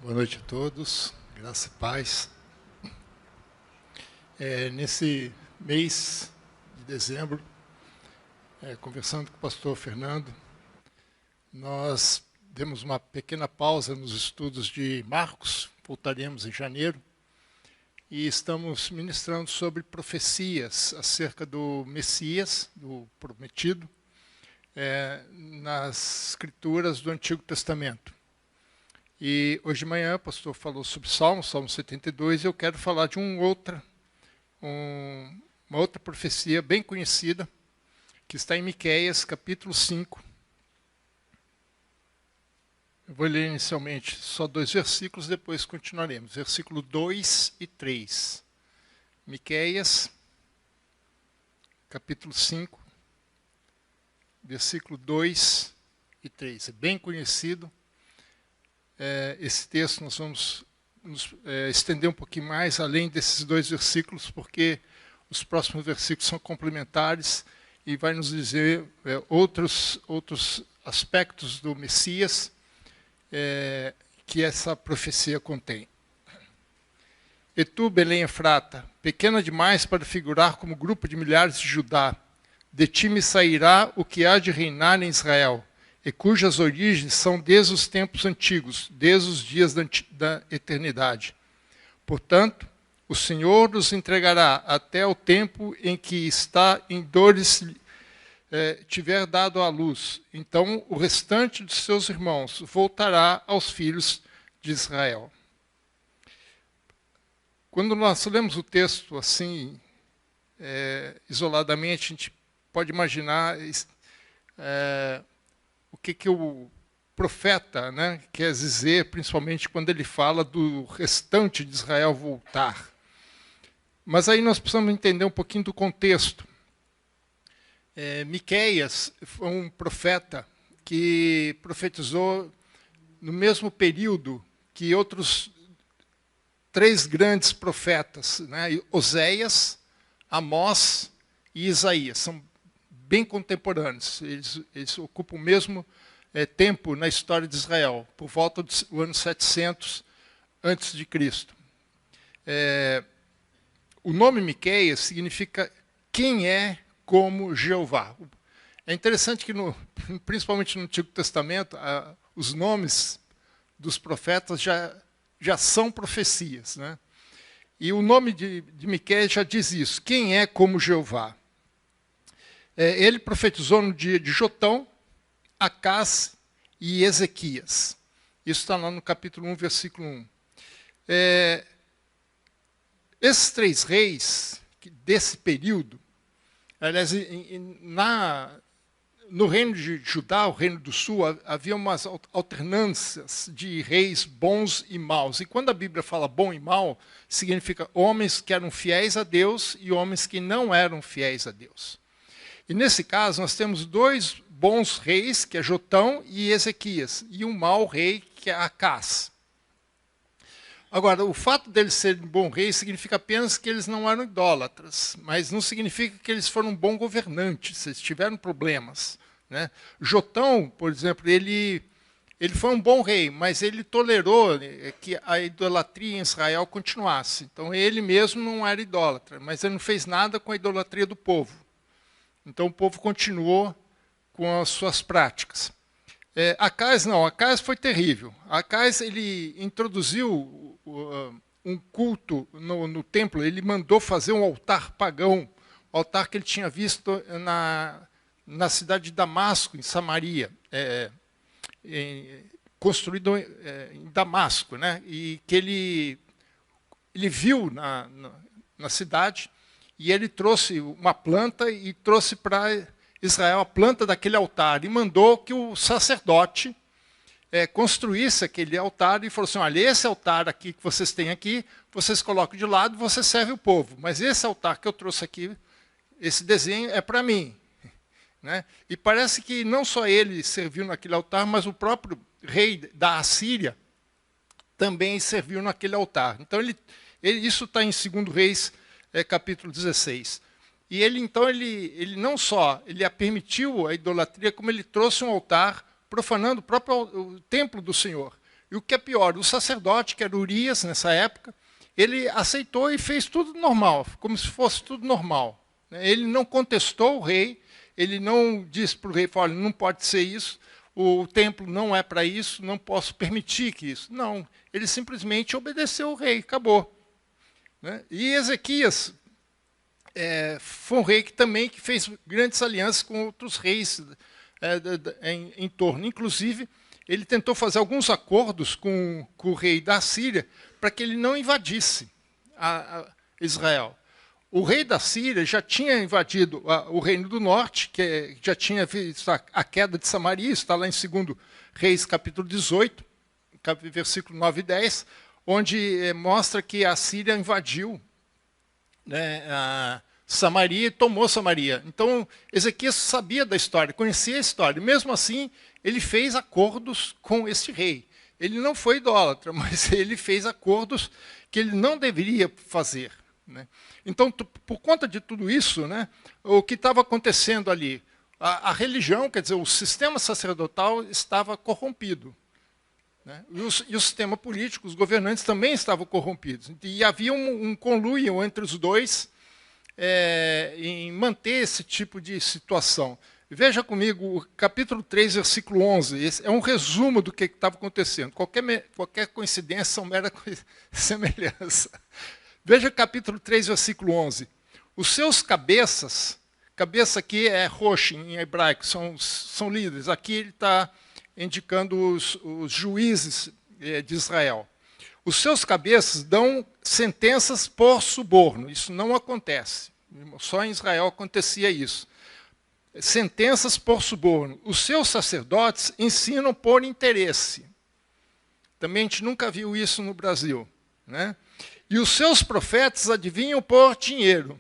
Boa noite a todos, graça e paz. Nesse mês de dezembro, conversando com o pastor Fernando, nós demos uma pequena pausa nos estudos de Marcos, voltaremos em janeiro, e estamos ministrando sobre profecias acerca do Messias, do prometido, nas escrituras do Antigo Testamento. E hoje de manhã o pastor falou sobre Salmo 72, e eu quero falar de uma outra profecia bem conhecida, que está em Miqueias, capítulo 5. Eu vou ler inicialmente só 2 versículos, depois continuaremos. Versículo 2 e 3. Miqueias, capítulo 5, versículo 2 e 3. É bem conhecido. Esse texto nós vamos nos estender um pouquinho mais, além desses 2 versículos, porque os próximos versículos são complementares e vai nos dizer outros aspectos do Messias que essa profecia contém. E tu, Belém Efrata, pequena demais para figurar como grupo de milhares de Judá, de ti me sairá o que há de reinar em Israel, e cujas origens são desde os tempos antigos, desde os dias da eternidade. Portanto, o Senhor nos entregará até o tempo em que está em dores tiver dado à luz. Então, o restante de seus irmãos voltará aos filhos de Israel. Quando nós lemos o texto assim, isoladamente, a gente pode imaginar o que o profeta quer dizer, principalmente quando ele fala do restante de Israel voltar. Mas aí nós precisamos entender um pouquinho do contexto. Miqueias foi um profeta que profetizou no mesmo período que outros 3 grandes profetas, Oséias, Amós e Isaías. São bem contemporâneos, eles ocupam o mesmo tempo na história de Israel, por volta do ano 700 a.C. O nome Miqueias significa quem é como Jeová. É interessante que, principalmente no Antigo Testamento, os nomes dos profetas já são profecias. E o nome de Miqueias já diz isso, quem é como Jeová. Ele profetizou no dia de Jotão, Acás e Ezequias. Isso está lá no capítulo 1, versículo 1. Esses 3 reis desse período, aliás, no reino de Judá, o reino do sul, havia umas alternâncias de reis bons e maus. E quando a Bíblia fala bom e mau, significa homens que eram fiéis a Deus e homens que não eram fiéis a Deus. E nesse caso, nós temos 2 bons reis, que é Jotão e Ezequias, e um mau rei, que é Acás. Agora, o fato deles serem bom reis significa apenas que eles não eram idólatras, mas não significa que eles foram bons governantes, eles tiveram problemas. Jotão, por exemplo, ele foi um bom rei, mas ele tolerou que a idolatria em Israel continuasse. Então, ele mesmo não era idólatra, mas ele não fez nada com a idolatria do povo. Então o povo continuou com as suas práticas. Acás não, Acás foi terrível. Acás ele introduziu um culto no templo, ele mandou fazer um altar pagão, o altar que ele tinha visto na cidade de Damasco, em Samaria, construído em Damasco, e que ele viu na cidade. E ele trouxe uma planta e trouxe para Israel a planta daquele altar. E mandou que o sacerdote construísse aquele altar e falou assim, olha, esse altar aqui que vocês têm aqui, vocês colocam de lado e você serve o povo. Mas esse altar que eu trouxe aqui, esse desenho é para mim. E parece que não só ele serviu naquele altar, mas o próprio rei da Assíria também serviu naquele altar. Então, isso está em 2 Reis, capítulo 16. E ele não só ele permitiu a idolatria, como ele trouxe um altar profanando o próprio templo do Senhor. E o que é pior, o sacerdote, que era Urias nessa época, ele aceitou e fez tudo normal, como se fosse tudo normal. Ele não contestou o rei, ele não disse para o rei, olha, não pode ser isso, o templo não é para isso, não posso permitir que isso. Não, ele simplesmente obedeceu o rei, acabou. E Ezequias foi um rei que também fez grandes alianças com outros reis em torno. Inclusive, ele tentou fazer alguns acordos com o rei da Síria para que ele não invadisse Israel. O rei da Síria já tinha invadido o reino do norte, que já tinha visto a queda de Samaria, está lá em 2 Reis, capítulo 18, versículo 9 e 10, onde mostra que a Síria invadiu Samaria e tomou Samaria. Então, Ezequias sabia da história, conhecia a história. Mesmo assim, ele fez acordos com esse rei. Ele não foi idólatra, mas ele fez acordos que ele não deveria fazer. Então, por conta de tudo isso, o que estava acontecendo ali? A religião, quer dizer, o sistema sacerdotal estava corrompido. E o sistema político, os governantes também estavam corrompidos. E havia um conluio entre os dois em manter esse tipo de situação. Veja comigo o capítulo 3, versículo 11. Esse é um resumo do que estava acontecendo. Qualquer coincidência são mera semelhança. Veja o capítulo 3, versículo 11. Os seus cabeça aqui é rosh em hebraico, são líderes. Aqui ele está indicando os juízes de Israel. Os seus cabeças dão sentenças por suborno. Isso não acontece. Só em Israel acontecia isso. Sentenças por suborno. Os seus sacerdotes ensinam por interesse. Também a gente nunca viu isso no Brasil. E os seus profetas adivinham por dinheiro.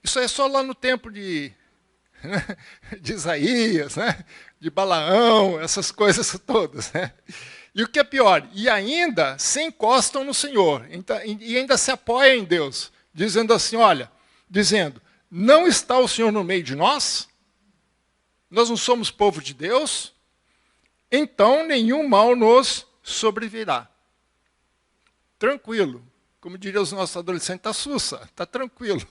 Isso é só lá no tempo de Isaías, de Balaão, essas coisas todas. E o que é pior, e ainda se encostam no Senhor, e ainda se apoiam em Deus, dizendo assim, olha, não está o Senhor no meio de nós? Nós não somos povo de Deus? Então nenhum mal nos sobrevirá. Tranquilo. Como diriam os nossos adolescentes, está sussa, está tranquilo.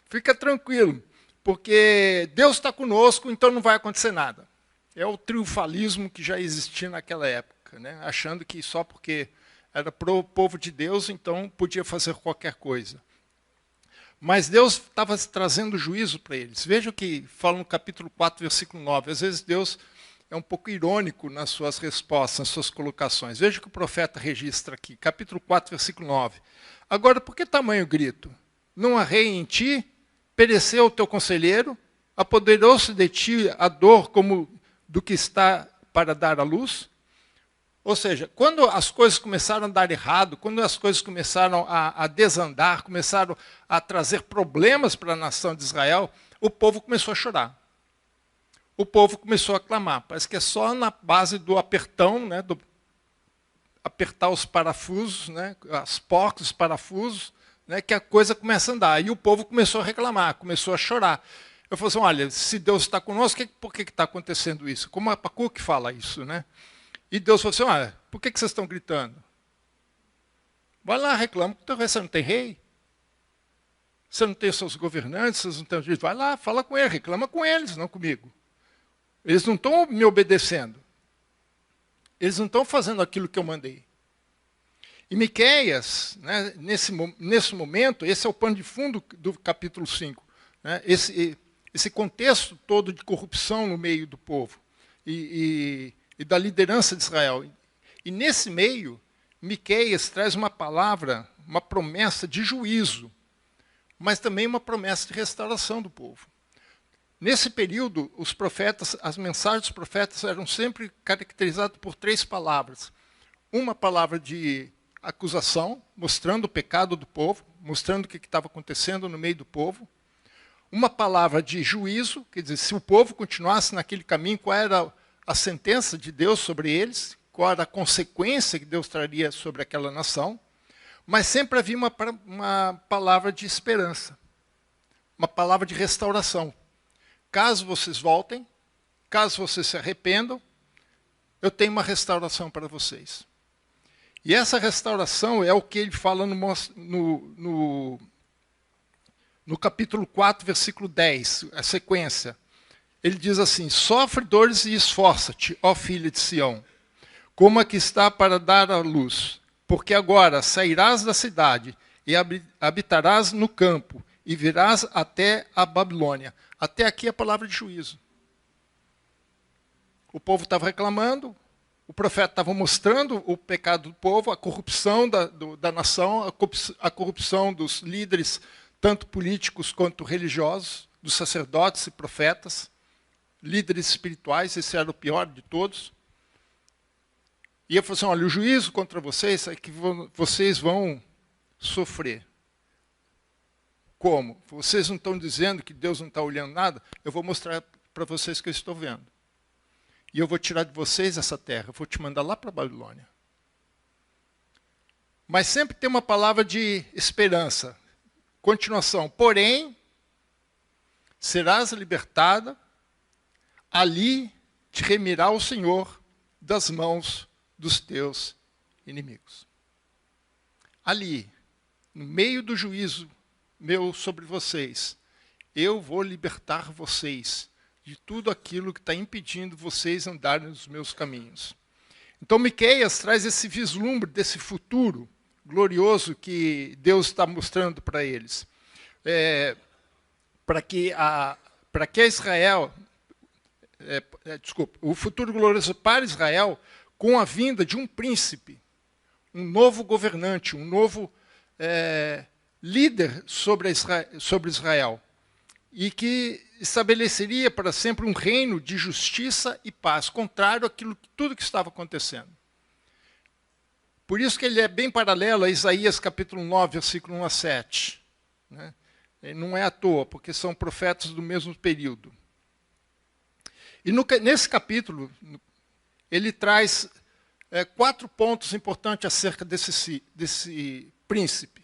Fica tranquilo, porque Deus está conosco, então não vai acontecer nada. É o triunfalismo que já existia naquela época, achando que só porque era pro povo de Deus, então podia fazer qualquer coisa. Mas Deus estava trazendo juízo para eles. Veja o que fala no capítulo 4, versículo 9. Às vezes Deus é um pouco irônico nas suas respostas, nas suas colocações. Veja o que o profeta registra aqui, capítulo 4, versículo 9. Agora, por que tamanho grito? Não há rei em ti? Pereceu o teu conselheiro? Apoderou-se de ti a dor como do que está para dar à luz? Ou seja, quando as coisas começaram a dar errado, quando as coisas começaram a desandar, começaram a trazer problemas para a nação de Israel, o povo começou a chorar. O povo começou a clamar. Parece que é só na base do apertão, do apertar os parafusos, as porcas, os parafusos, que a coisa começa a andar. E o povo começou a reclamar, começou a chorar. Eu falei assim, olha, se Deus está conosco, por que está acontecendo isso? Como a Abacuque fala isso, E Deus falou assim, olha, por que vocês estão gritando? Vai lá, reclama, você não tem rei? Você não tem seus governantes, vocês não têm juízo? Vai lá, fala com ele, reclama com eles, não comigo. Eles não estão me obedecendo. Eles não estão fazendo aquilo que eu mandei. E Miqueias, nesse momento, esse é o pano de fundo do capítulo 5. Esse contexto todo de corrupção no meio do povo e da liderança de Israel. E nesse meio, Miqueias traz uma palavra, uma promessa de juízo, mas também uma promessa de restauração do povo. Nesse período, os profetas, as mensagens dos profetas eram sempre caracterizadas por 3 palavras. Uma palavra de acusação, mostrando o pecado do povo, mostrando o que estava acontecendo no meio do povo. Uma palavra de juízo, quer dizer, se o povo continuasse naquele caminho, qual era a sentença de Deus sobre eles, qual era a consequência que Deus traria sobre aquela nação. Mas sempre havia uma palavra de esperança, uma palavra de restauração. Caso vocês voltem, caso vocês se arrependam, eu tenho uma restauração para vocês. E essa restauração é o que ele fala no capítulo 4, versículo 10, a sequência. Ele diz assim: sofre dores e esforça-te, ó filha de Sião, como a que está para dar à luz, porque agora sairás da cidade e habitarás no campo, e virás até a Babilônia. Até aqui a palavra de juízo. O povo estava reclamando, o profeta estava mostrando o pecado do povo, a corrupção da nação, a corrupção dos líderes, tanto políticos quanto religiosos, dos sacerdotes e profetas, líderes espirituais, esse era o pior de todos. E ele falou assim: olha, o juízo contra vocês é que vocês vão sofrer. Como? Vocês não estão dizendo que Deus não está olhando nada? Eu vou mostrar para vocês que eu estou vendo. E eu vou tirar de vocês essa terra, eu vou te mandar lá para a Babilônia. Mas sempre tem uma palavra de esperança. Continuação. Porém, serás libertada, ali te remirá o Senhor das mãos dos teus inimigos. Ali, no meio do juízo meu sobre vocês, eu vou libertar vocês de tudo aquilo que está impedindo vocês andarem nos meus caminhos. Então, Miqueias traz esse vislumbre desse futuro glorioso que Deus está mostrando para eles. Para que Israel, o futuro glorioso para Israel, com a vinda de um príncipe, um novo governante, um novo líder sobre Israel, e que estabeleceria para sempre um reino de justiça e paz, contrário àquilo, tudo que estava acontecendo. Por isso que ele é bem paralelo a Isaías capítulo 9, versículo 1 a 7. Né? Não é à toa, porque são profetas do mesmo período. E nesse capítulo, ele traz 4 pontos importantes acerca desse príncipe.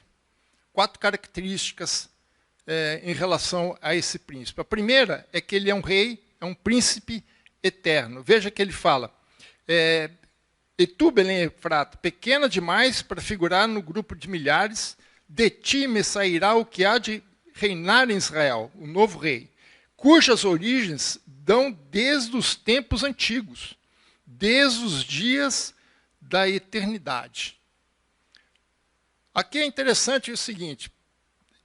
4 características em relação a esse príncipe. A primeira é que ele é um rei, é um príncipe eterno. Veja que ele fala: e tu, Belém Efrata, pequena demais para figurar no grupo de milhares, de ti me sairá o que há de reinar em Israel, o novo rei, cujas origens dão desde os tempos antigos, desde os dias da eternidade. Aqui é interessante o seguinte: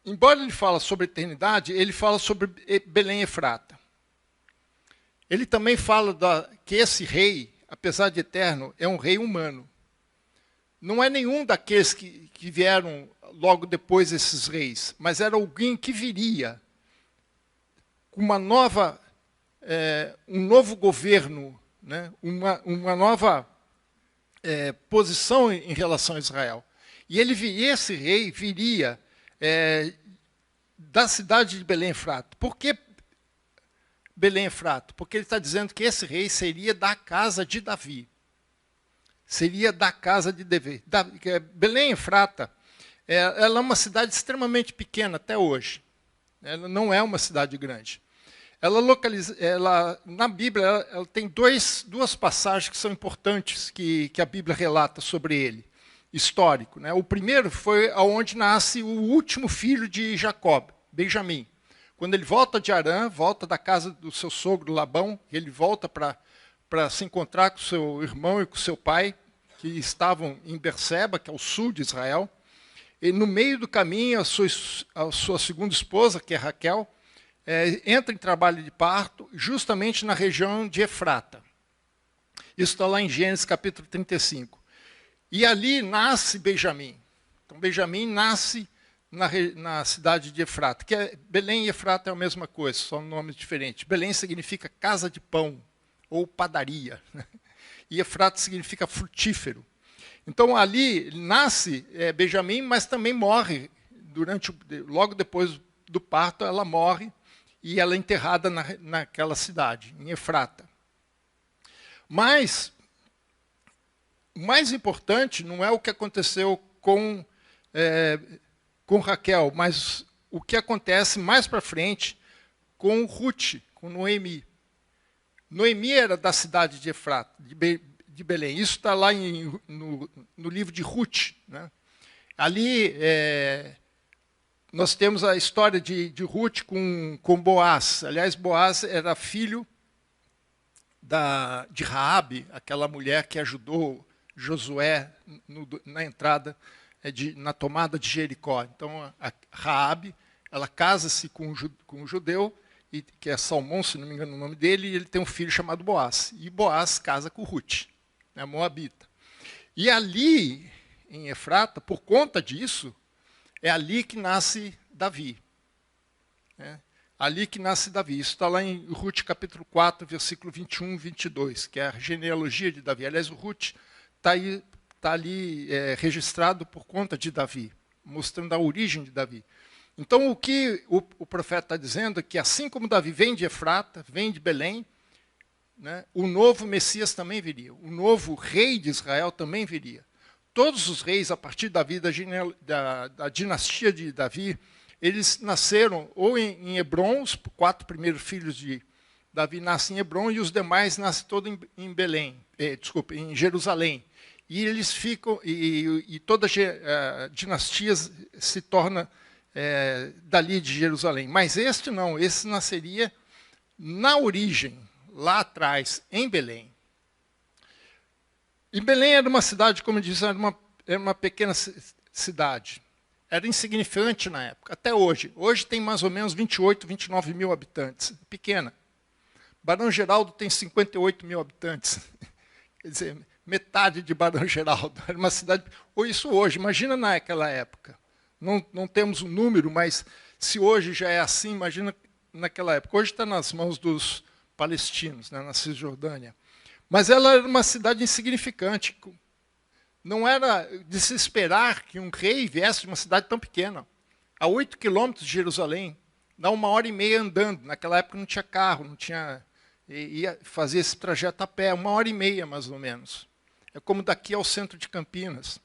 embora ele fale sobre eternidade, ele fala sobre Belém Efrata. Ele também fala que esse rei, apesar de eterno, é um rei humano. Não é nenhum daqueles que vieram logo depois desses reis, mas era alguém que viria com uma nova, um novo governo, né? uma nova posição em relação a Israel. E esse rei viria da cidade de Belém Efrata. Por que Belém Efrata? Porque ele está dizendo que esse rei seria da casa de Davi. Seria da casa de Davi. Belém Efrata, ela é uma cidade extremamente pequena até hoje. Ela não é uma cidade grande. Na Bíblia, ela tem duas passagens que são importantes que a Bíblia relata sobre ele. Histórico. Né? O primeiro foi onde nasce o último filho de Jacó, Benjamim. Quando ele volta de Harã, volta da casa do seu sogro Labão, ele volta para se encontrar com seu irmão e com seu pai, que estavam em Berseba, que é o sul de Israel. E no meio do caminho, a sua segunda esposa, que é Raquel, entra em trabalho de parto, justamente na região de Efrata. Isso está lá em Gênesis capítulo 35. E ali nasce Benjamim. Então, Benjamim nasce na cidade de Efrata, que Belém e Efrata é a mesma coisa, só nomes diferentes. Belém significa casa de pão, ou padaria. E Efrata significa frutífero. Então, ali nasce Benjamim, mas também morre. Logo depois do parto, ela morre, e ela é enterrada naquela cidade, em Efrata. Mas o mais importante não é o que aconteceu com Raquel, mas o que acontece mais para frente com Ruth, com Noemi. Noemi era da cidade de Efrata, de Belém. Isso está lá no livro de Ruth, né? Ali nós temos a história de Ruth com Boaz. Aliás, Boaz era filho de Raabe, aquela mulher que ajudou Josué na entrada, na tomada de Jericó. Então, a Raabe, ela casa-se com um judeu, que é Salmão, se não me engano o nome dele, e ele tem um filho chamado Boaz. E Boaz casa com Ruth, né, moabita. E ali, em Efrata, por conta disso, é ali que nasce Davi. Né? Ali que nasce Davi. Isso está lá em Ruth capítulo 4, versículo 21 e 22, que é a genealogia de Davi. Aliás, o Ruth está ali registrado por conta de Davi, mostrando a origem de Davi. Então, o que o profeta está dizendo é que, assim como Davi vem de Efrata, vem de Belém, né, o novo Messias também viria. O novo rei de Israel também viria. Todos os reis, a partir da dinastia de Davi, eles nasceram ou em Hebrom, os 4 primeiros filhos de Davi nascem em Hebrom, e os demais nascem todos em Belém, em Jerusalém. E eles ficam, e toda a dinastia se torna dali de Jerusalém. Mas este não, esse nasceria na origem, lá atrás, em Belém. E Belém era uma cidade, como eu disse, era uma pequena cidade. Era insignificante na época, até hoje. Hoje tem mais ou menos 28, 29 mil habitantes. Pequena. Barão Geraldo tem 58 mil habitantes. Quer dizer, metade de Barão Geraldo. Era uma cidade... Ou isso hoje, imagina naquela época. Não temos um número, mas se hoje já é assim, imagina naquela época. Hoje está nas mãos dos palestinos, né, na Cisjordânia. Mas ela era uma cidade insignificante. Não era de se esperar que um rei viesse de uma cidade tão pequena. A 8 quilômetros de Jerusalém, dá 1h30 andando. Naquela época não tinha carro, não tinha... Ia fazer esse trajeto a pé, 1h30 mais ou menos. É como daqui ao centro de Campinas.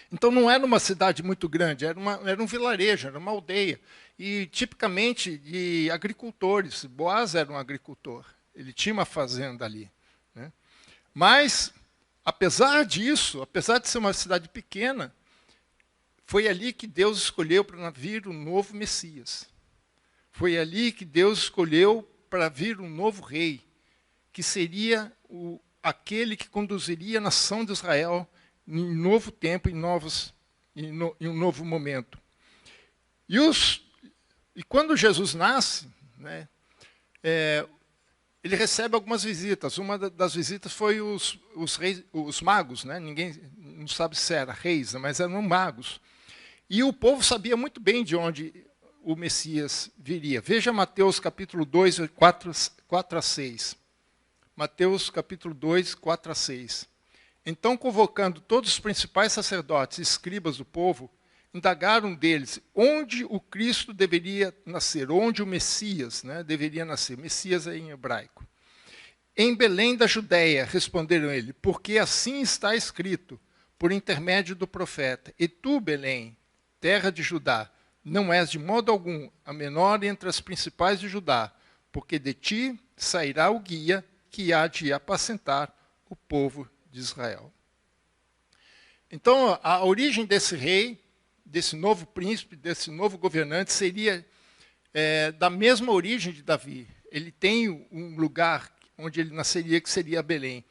Então não era uma cidade muito grande, era um vilarejo, era uma aldeia. E tipicamente de agricultores. Boaz era um agricultor, ele tinha uma fazenda ali. Né? Mas, apesar disso, apesar de ser uma cidade pequena, foi ali que Deus escolheu para vir um novo Messias. Foi ali que Deus escolheu para vir um novo rei, que seria aquele que conduziria a nação de Israel em um novo tempo, em um novo momento. E quando Jesus nasce, né, ele recebe algumas visitas. Uma das visitas foi os magos, né? Ninguém não sabe se eram reis, mas eram magos. E o povo sabia muito bem de onde o Messias viria. Veja Mateus capítulo 2, 4 a 6. Mateus capítulo 2, 4 a 6. Então, convocando todos os principais sacerdotes e escribas do povo, indagaram deles onde o Cristo deveria nascer, onde o Messias, né, deveria nascer. Messias é em hebraico. Em Belém da Judéia, responderam ele, porque assim está escrito, por intermédio do profeta. E tu, Belém, terra de Judá, não és de modo algum a menor entre as principais de Judá, porque de ti sairá o guia que há de apacentar o povo de Israel. Então, a origem desse rei, desse novo príncipe, desse novo governante, seria da mesma origem de Davi. Ele tem um lugar onde ele nasceria, que seria Belém.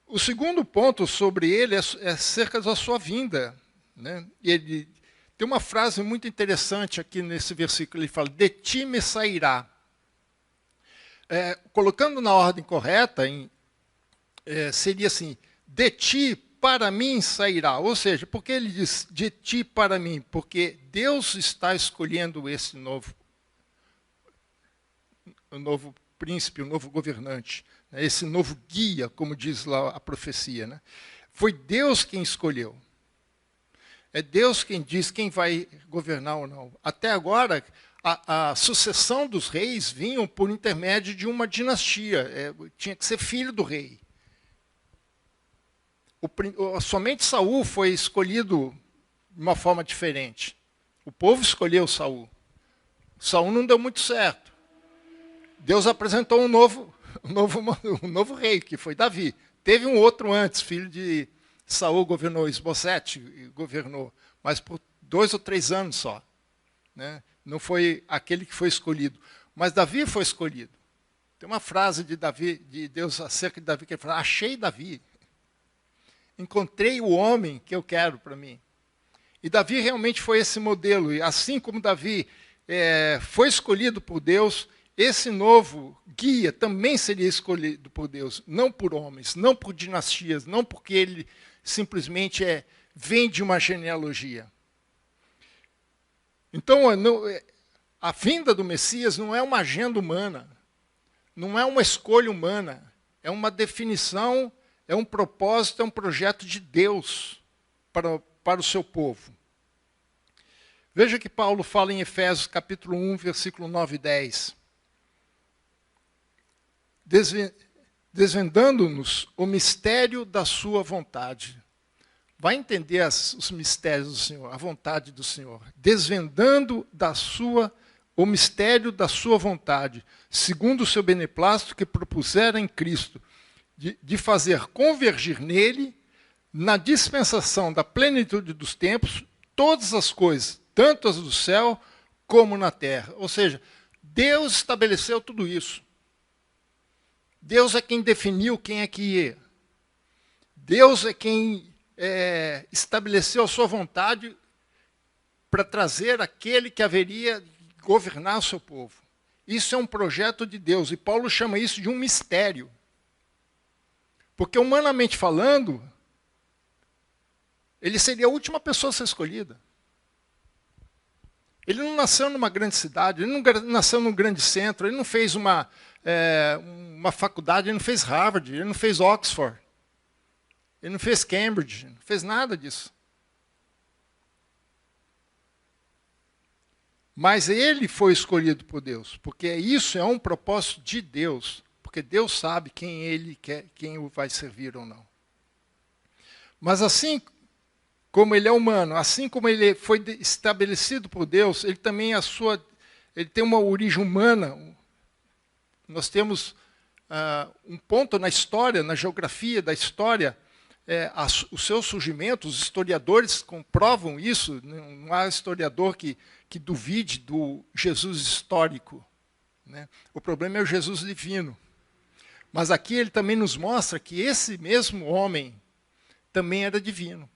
O segundo ponto sobre ele é acerca da sua vinda. Né? Ele tem uma frase muito interessante aqui nesse versículo, ele fala, de ti me sairá. Colocando na ordem correta, seria assim, de ti para mim sairá. Ou seja, por que ele diz de ti para mim? Porque Deus está escolhendo esse novo príncipe, o novo governante, né? Esse novo guia, como diz lá a profecia. Né? Foi Deus quem escolheu. É Deus quem diz quem vai governar ou não. Até agora, a sucessão dos reis vinham por intermédio de uma dinastia. Tinha que ser filho do rei. Somente Saul foi escolhido de uma forma diferente. O povo escolheu Saul. Saul não deu muito certo. Deus apresentou um novo um novo rei, que foi Davi. Teve um outro antes, filho de Saul, governou, Esbocete governou, mas por 2 ou 3 anos só. Né? Não foi aquele que foi escolhido. Mas Davi foi escolhido. Tem uma frase de Davi, de Deus acerca de Davi, que ele fala: achei Davi. Encontrei o homem que eu quero para mim. E Davi realmente foi esse modelo. E assim como Davi foi escolhido por Deus, esse novo guia também seria escolhido por Deus. Não por homens, não por dinastias, não porque ele simplesmente vem de uma genealogia. Então, a vinda do Messias não é uma agenda humana, não é uma escolha humana, é uma definição, é um propósito, é um projeto de Deus para o seu povo. Veja que Paulo fala em Efésios capítulo 1, versículo 9 e 10. Desvendando-nos o mistério da sua vontade. Vai entender os mistérios do Senhor, a vontade do Senhor. Desvendando o mistério da sua vontade, segundo o seu beneplácito que propusera em Cristo, de fazer convergir nele, na dispensação da plenitude dos tempos, todas as coisas, tanto as do céu como na terra. Ou seja, Deus estabeleceu tudo isso. Deus é quem definiu quem é que ia. Deus é quem estabeleceu a sua vontade para trazer aquele que haveria de governar o seu povo. Isso é um projeto de Deus, e Paulo chama isso de um mistério. Porque, humanamente falando, ele seria a última pessoa a ser escolhida. Ele não nasceu numa grande cidade, ele não nasceu num grande centro, ele não fez uma faculdade, ele não fez Harvard, ele não fez Oxford. Ele não fez Cambridge, não fez nada disso. Mas ele foi escolhido por Deus, porque isso é um propósito de Deus, porque Deus sabe quem ele quer, quem o vai servir ou não. Mas assim como ele é humano, assim como ele foi estabelecido por Deus, ele também ele tem uma origem humana. Nós temos um ponto na história, na geografia da história, o seu surgimento, os historiadores comprovam isso, não há historiador que duvide do Jesus histórico. Né? O problema é o Jesus divino. Mas aqui ele também nos mostra que esse mesmo homem também era divino.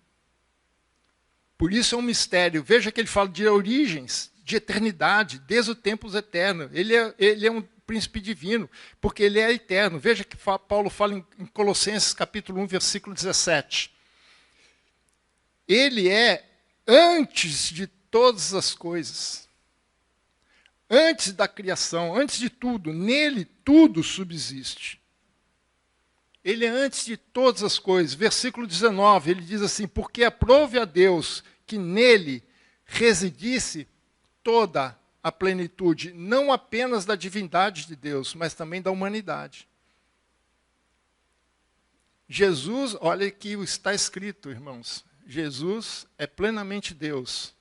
Por isso é um mistério. Veja que ele fala de origens, de eternidade, desde os tempos eternos. Ele é um príncipe divino, porque ele é eterno. Veja que Paulo fala em Colossenses capítulo 1, versículo 17. Ele é antes de todas as coisas. Antes da criação, antes de tudo. Nele tudo subsiste. Ele é antes de todas as coisas. Versículo 19, ele diz assim: porque aprove a Deus que nele residisse toda a plenitude, não apenas da divindade de Deus, mas também da humanidade. Jesus, olha que está escrito, irmãos, Jesus é plenamente Deus,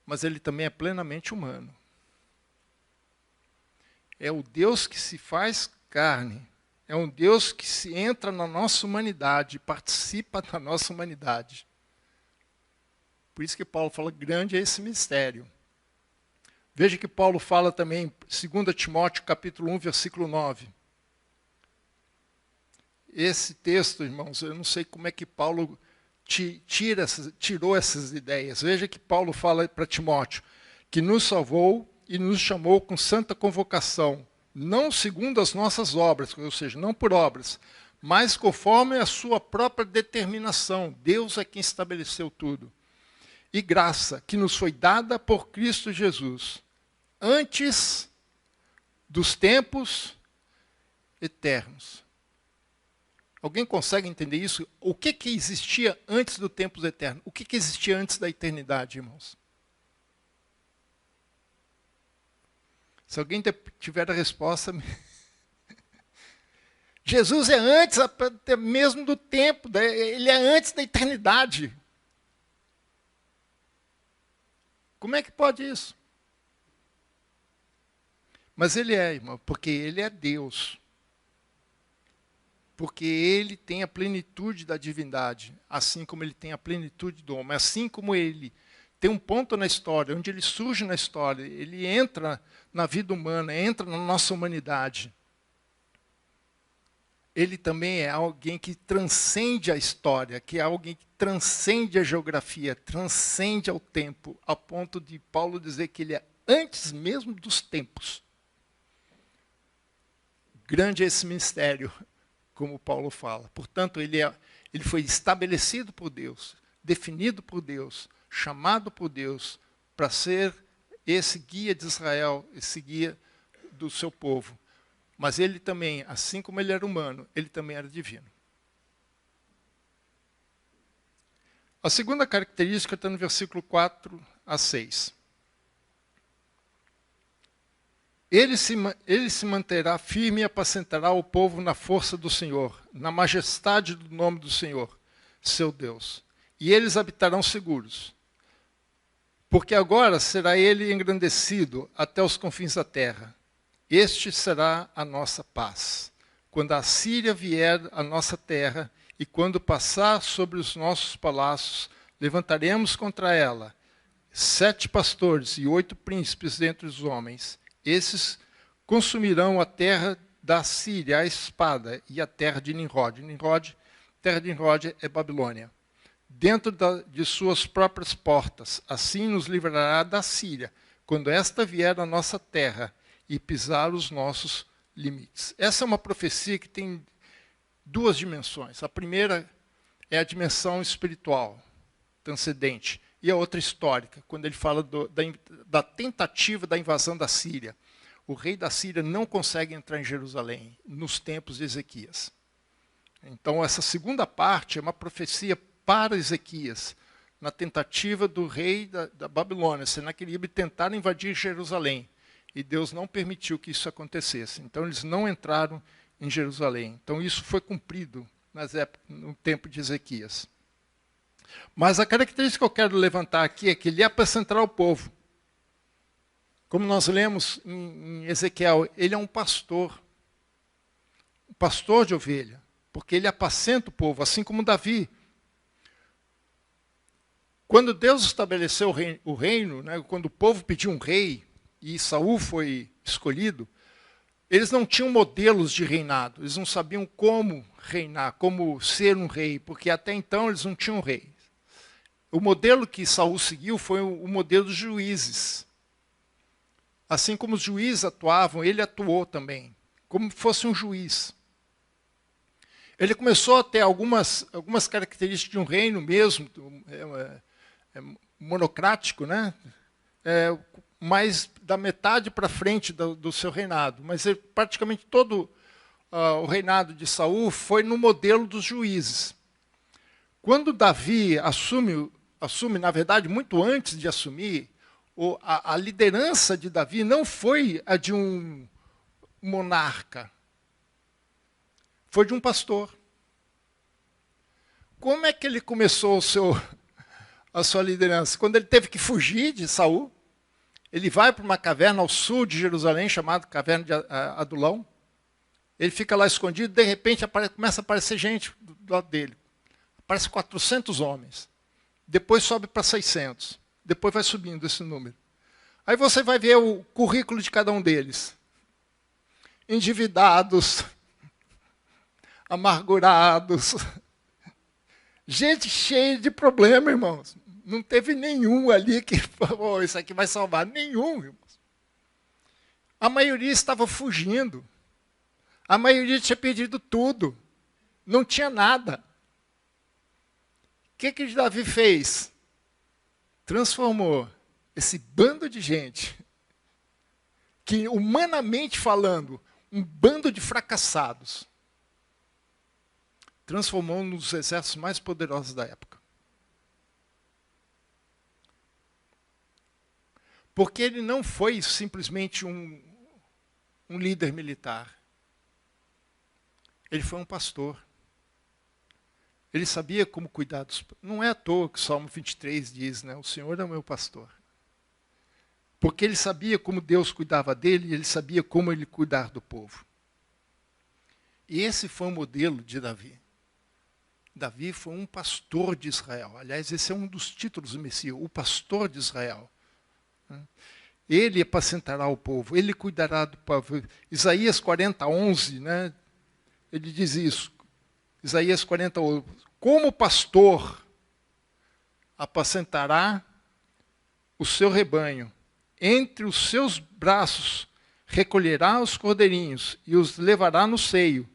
mas ele também é plenamente humano. É o Deus que se faz carne, é um Deus que se entra na nossa humanidade, participa da nossa humanidade. Por isso que Paulo fala, grande é esse mistério. Veja que Paulo fala também, 2 Timóteo, capítulo 1, versículo 9. Esse texto, irmãos, eu não sei como é que Paulo tirou essas ideias. Veja que Paulo fala para Timóteo, que nos salvou e nos chamou com santa convocação, não segundo as nossas obras, ou seja, não por obras, mas conforme a sua própria determinação. Deus é quem estabeleceu tudo. E graça que nos foi dada por Cristo Jesus, antes dos tempos eternos. Alguém consegue entender isso? O que existia antes do tempos eternos? O que existia antes da eternidade, irmãos? Se alguém tiver a resposta... Jesus é antes até mesmo do tempo, ele é antes da eternidade. Como é que pode isso? Mas ele é, irmão, porque ele é Deus. Porque ele tem a plenitude da divindade, assim como ele tem a plenitude do homem. Assim como ele tem um ponto na história, onde ele surge na história, ele entra na vida humana, entra na nossa humanidade. Ele também é alguém que transcende a história, que é alguém que transcende a geografia, transcende ao tempo, a ponto de Paulo dizer que ele é antes mesmo dos tempos. Grande é esse mistério, como Paulo fala. Portanto, ele foi estabelecido por Deus, definido por Deus, chamado por Deus para ser esse guia de Israel, esse guia do seu povo. Mas ele também, assim como ele era humano, ele também era divino. A segunda característica está no versículo 4 a 6. Ele se manterá firme e apacentará o povo na força do Senhor, na majestade do nome do Senhor, seu Deus. E eles habitarão seguros. Porque agora será ele engrandecido até os confins da terra. Este será a nossa paz. Quando a Síria vier à nossa terra, e quando passar sobre os nossos palácios, levantaremos contra ela 7 pastores e 8 príncipes dentre os homens. Esses consumirão a terra da Síria, a espada, e a terra de Nimrod. Terra de Nimrod é Babilônia. Dentro de suas próprias portas. Assim nos livrará da Síria, quando esta vier à nossa terra e pisar os nossos limites. Essa é uma profecia que tem 2 dimensões. A primeira é a dimensão espiritual, transcendente, e a outra histórica, quando ele fala da tentativa da invasão da Síria. O rei da Síria não consegue entrar em Jerusalém nos tempos de Ezequias. Então, essa segunda parte é uma profecia para Ezequias, na tentativa do rei da Babilônia, Senaqueribe, tentar invadir Jerusalém. E Deus não permitiu que isso acontecesse. Então, eles não entraram em Jerusalém. Então, isso foi cumprido no tempo de Ezequias. Mas a característica que eu quero levantar aqui é que ele apacentará o povo. Como nós lemos em Ezequiel, ele é um pastor de ovelha, porque ele apacenta o povo, assim como Davi. Quando Deus estabeleceu o reino, né, quando o povo pediu um rei, e Saul foi escolhido, eles não tinham modelos de reinado, eles não sabiam como reinar, como ser um rei, porque até então eles não tinham rei. O modelo que Saul seguiu foi o modelo dos juízes. Assim como os juízes atuavam, ele atuou também, como fosse um juiz. Ele começou a ter algumas características de um reino mesmo, monocrático, né? Mais da metade para frente do seu reinado. Mas praticamente todo o reinado de Saul foi no modelo dos juízes. Quando Davi assume, na verdade, muito antes de assumir, a liderança de Davi não foi a de um monarca, foi de um pastor. Como é que ele começou a sua liderança? Quando ele teve que fugir de Saul, ele vai para uma caverna ao sul de Jerusalém, chamada Caverna de Adulão. Ele fica lá escondido, de repente começa a aparecer gente do lado dele. Aparece 400 homens. Depois sobe para 600. Depois vai subindo esse número. Aí você vai ver o currículo de cada um deles. Endividados, amargurados, gente cheia de problema, irmãos. Não teve nenhum ali que falou, isso aqui vai salvar. Nenhum, irmãos. A maioria estava fugindo. A maioria tinha perdido tudo. Não tinha nada. O que Davi fez? Transformou esse bando de gente, que humanamente falando, um bando de fracassados, transformou um dos exércitos mais poderosos da época. Porque ele não foi simplesmente um líder militar. Ele foi um pastor. Ele sabia como cuidar dos... Não é à toa que o Salmo 23 diz, né? O Senhor é o meu pastor. Porque ele sabia como Deus cuidava dele e ele sabia como ele cuidar do povo. E esse foi o modelo de Davi. Davi foi um pastor de Israel. Aliás, esse é um dos títulos do Messias, o pastor de Israel. Ele apacentará o povo, ele cuidará do povo. Isaías 40:11, né? Ele diz isso. Isaías 40:11. Como pastor apacentará o seu rebanho, entre os seus braços recolherá os cordeirinhos e os levará no seio.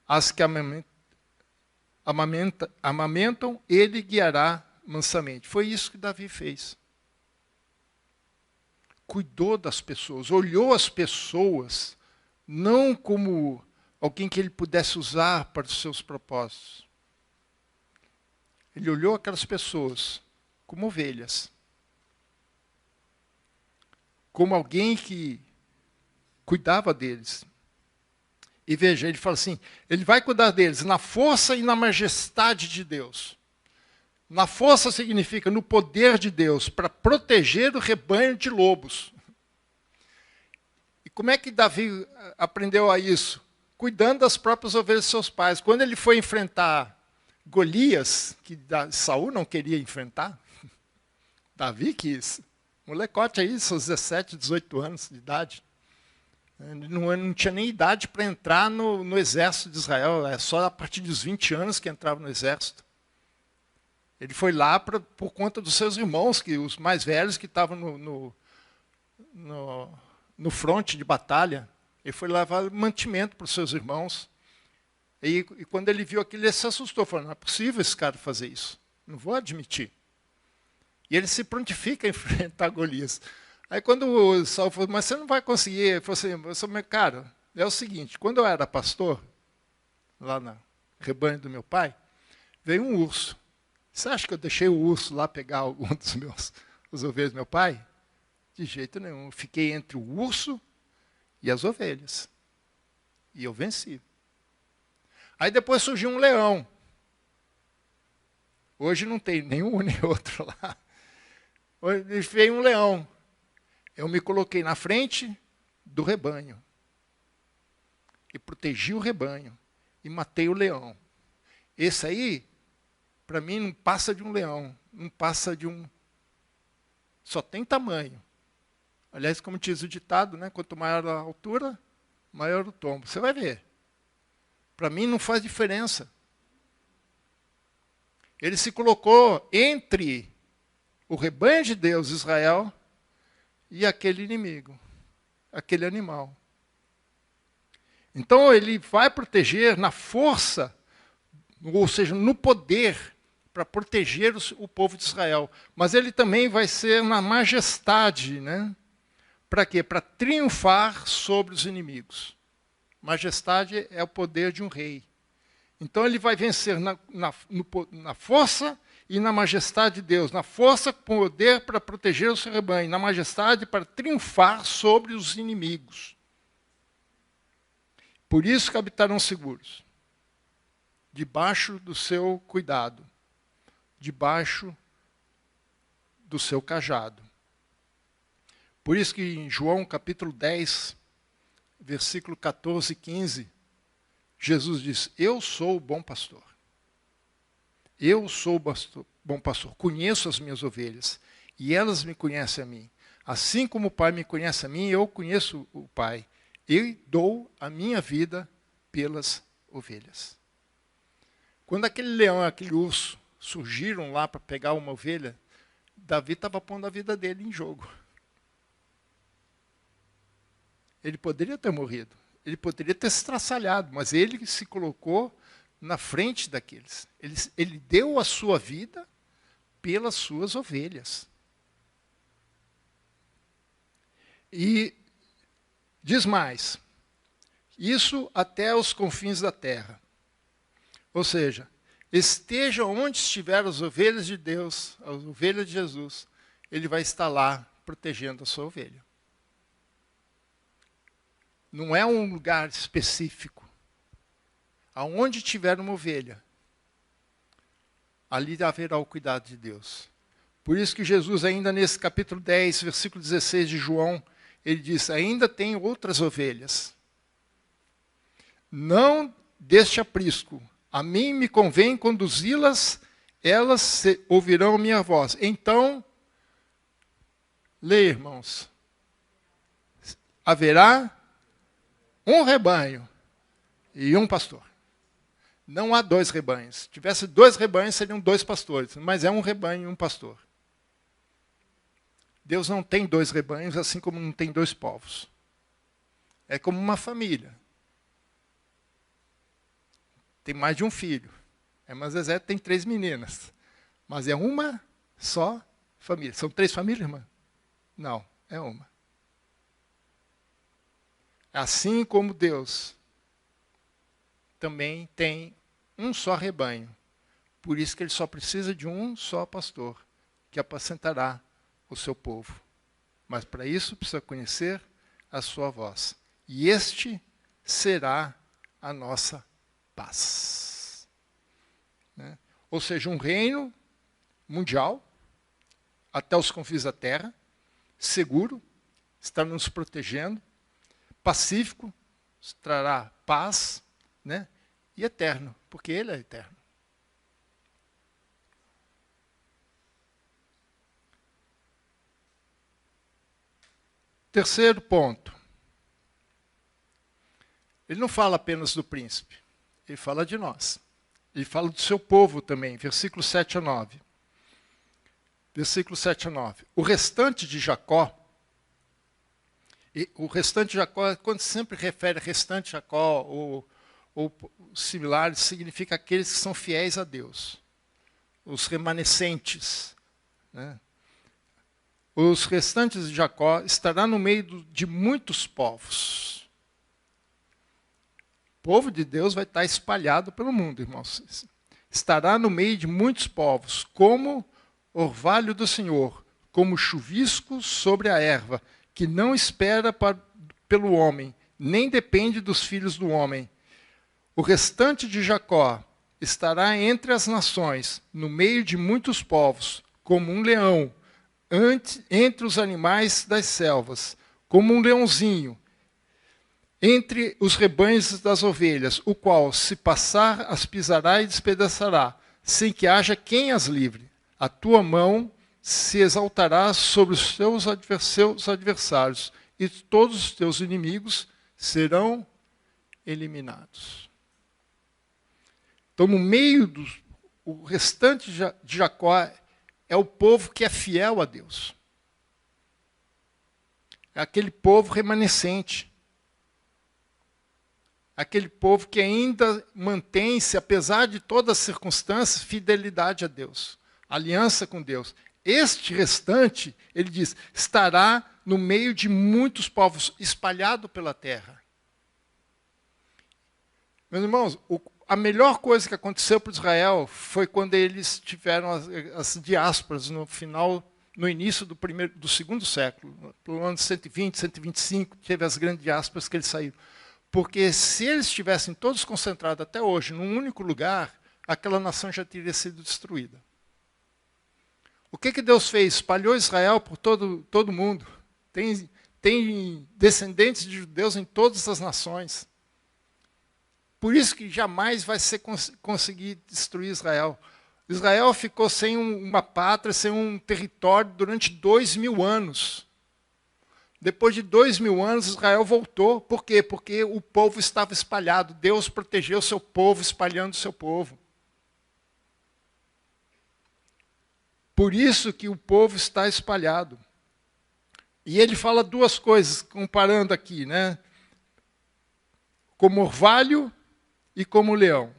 As que amamentam, ele guiará mansamente. Foi isso que Davi fez. Cuidou das pessoas, olhou as pessoas, não como alguém que ele pudesse usar para os seus propósitos. Ele olhou aquelas pessoas como ovelhas. Como alguém que cuidava deles. E veja, ele fala assim, ele vai cuidar deles na força e na majestade de Deus. Na força significa no poder de Deus, para proteger o rebanho de lobos. E como é que Davi aprendeu a isso? Cuidando das próprias ovelhas de seus pais. Quando ele foi enfrentar Golias, que Saul não queria enfrentar, Davi quis. Molecote aí, seus 17, 18 anos de idade. Ele não tinha nem idade para entrar no exército de Israel. É só a partir dos 20 anos que entrava no exército. Ele foi lá por conta dos seus irmãos, os mais velhos que estavam no fronte de batalha. Ele foi levar mantimento para os seus irmãos. E quando ele viu aquilo, ele se assustou. Falou, não é possível esse cara fazer isso. Não vou admitir. E ele se prontifica a enfrentar Golias. Aí quando o Saul falou, mas você não vai conseguir. Ele falou assim, cara, é o seguinte, quando eu era pastor, lá no rebanho do meu pai, veio um urso. Você acha que eu deixei o urso lá pegar algum os ovelhas do meu pai? De jeito nenhum. Eu fiquei entre o urso e as ovelhas. E eu venci. Aí depois surgiu um leão. Hoje não tem nenhum nem outro lá. Hoje veio um leão. Eu me coloquei na frente do rebanho. E protegi o rebanho. E matei o leão. Esse aí, para mim, não passa de um leão. Não passa de um... Só tem tamanho. Aliás, como diz o ditado, né? Quanto maior a altura, maior o tombo. Você vai ver. Para mim não faz diferença. Ele se colocou entre o rebanho de Deus, Israel, e aquele inimigo, aquele animal. Então ele vai proteger na força, ou seja, no poder, para proteger o povo de Israel. Mas ele também vai ser na majestade, né? Para quê? Para triunfar sobre os inimigos. Majestade é o poder de um rei. Então ele vai vencer na força e na majestade de Deus. Na força, poder para proteger o seu rebanho. Na majestade, para triunfar sobre os inimigos. Por isso que habitarão seguros. Debaixo do seu cuidado. Debaixo do seu cajado. Por isso que em João capítulo 10, versículo 14 e 15, Jesus diz, eu sou o bom pastor. Eu sou o bom pastor, conheço as minhas ovelhas, e elas me conhecem a mim. Assim como o Pai me conhece a mim, eu conheço o Pai. Eu dou a minha vida pelas ovelhas. Quando aquele leão e aquele urso surgiram lá para pegar uma ovelha, Davi estava pondo a vida dele em jogo. Ele poderia ter morrido. Ele poderia ter se estraçalhado, mas ele se colocou na frente daqueles. Ele deu a sua vida pelas suas ovelhas. E diz mais, isso até os confins da terra. Ou seja, esteja onde estiver as ovelhas de Deus, as ovelhas de Jesus, ele vai estar lá protegendo a sua ovelha. Não é um lugar específico. Aonde tiver uma ovelha, ali haverá o cuidado de Deus. Por isso que Jesus, ainda nesse capítulo 10, versículo 16 de João, ele diz, ainda tem outras ovelhas. Não deste aprisco. A mim me convém conduzi-las, elas ouvirão minha voz. Então, leia, irmãos. Haverá um rebanho e um pastor. Não há dois rebanhos. Se tivesse dois rebanhos, seriam dois pastores. Mas é um rebanho e um pastor. Deus não tem dois rebanhos, assim como não tem dois povos. É como uma família. Tem mais de um filho. Mas Zezé tem 3 meninas. Mas é uma só família. São 3 famílias, irmã? Não, é uma. Assim como Deus também tem um só rebanho. Por isso que ele só precisa de um só pastor, que apacentará o seu povo. Mas para isso precisa conhecer a sua voz. E este será a nossa paz. Né? Ou seja, um reino mundial, até os confins da terra, seguro, está nos protegendo, pacífico, trará paz, né? E eterno, porque ele é eterno. Terceiro ponto. Ele não fala apenas do príncipe, ele fala de nós. Ele fala do seu povo também, versículos 7 a 9. Versículo 7 a 9. O restante de Jacó, o restante de Jacó, quando sempre refere a restante de Jacó ou similares, significa aqueles que são fiéis a Deus. Os remanescentes. Né? Os restantes de Jacó estará no meio de muitos povos. O povo de Deus vai estar espalhado pelo mundo, irmãos. Estará no meio de muitos povos, como orvalho do Senhor, como chuvisco sobre a erva, que não espera pelo homem, nem depende dos filhos do homem. O restante de Jacó estará entre as nações, no meio de muitos povos, como um leão, entre os animais das selvas, como um leãozinho, entre os rebanhos das ovelhas, o qual, se passar, as pisará e despedaçará, sem que haja quem as livre. A tua mão se exaltará sobre os seus adversários, e todos os teus inimigos serão eliminados. Então, no meio o restante de Jacó é o povo que é fiel a Deus. É aquele povo remanescente. Aquele povo que ainda mantém-se, apesar de todas as circunstâncias, fidelidade a Deus. Aliança com Deus. Este restante, ele diz, estará no meio de muitos povos, espalhado pela terra. Meus irmãos, a melhor coisa que aconteceu para Israel foi quando eles tiveram as diásporas no início do segundo século, no ano 120, 125, teve as grandes diásporas que eles saíram. Porque se eles estivessem todos concentrados até hoje num único lugar, aquela nação já teria sido destruída. O que Deus fez? Espalhou Israel por todo mundo. Tem descendentes de judeus em todas as nações. Por isso que jamais vai conseguir destruir Israel. Israel ficou sem uma pátria, sem um território durante 2000 anos. Depois de 2000 anos, Israel voltou. Por quê? Porque o povo estava espalhado. Deus protegeu o seu povo, espalhando o seu povo. Por isso que o povo está espalhado. E ele fala duas coisas, comparando aqui, né? Como orvalho e como leão.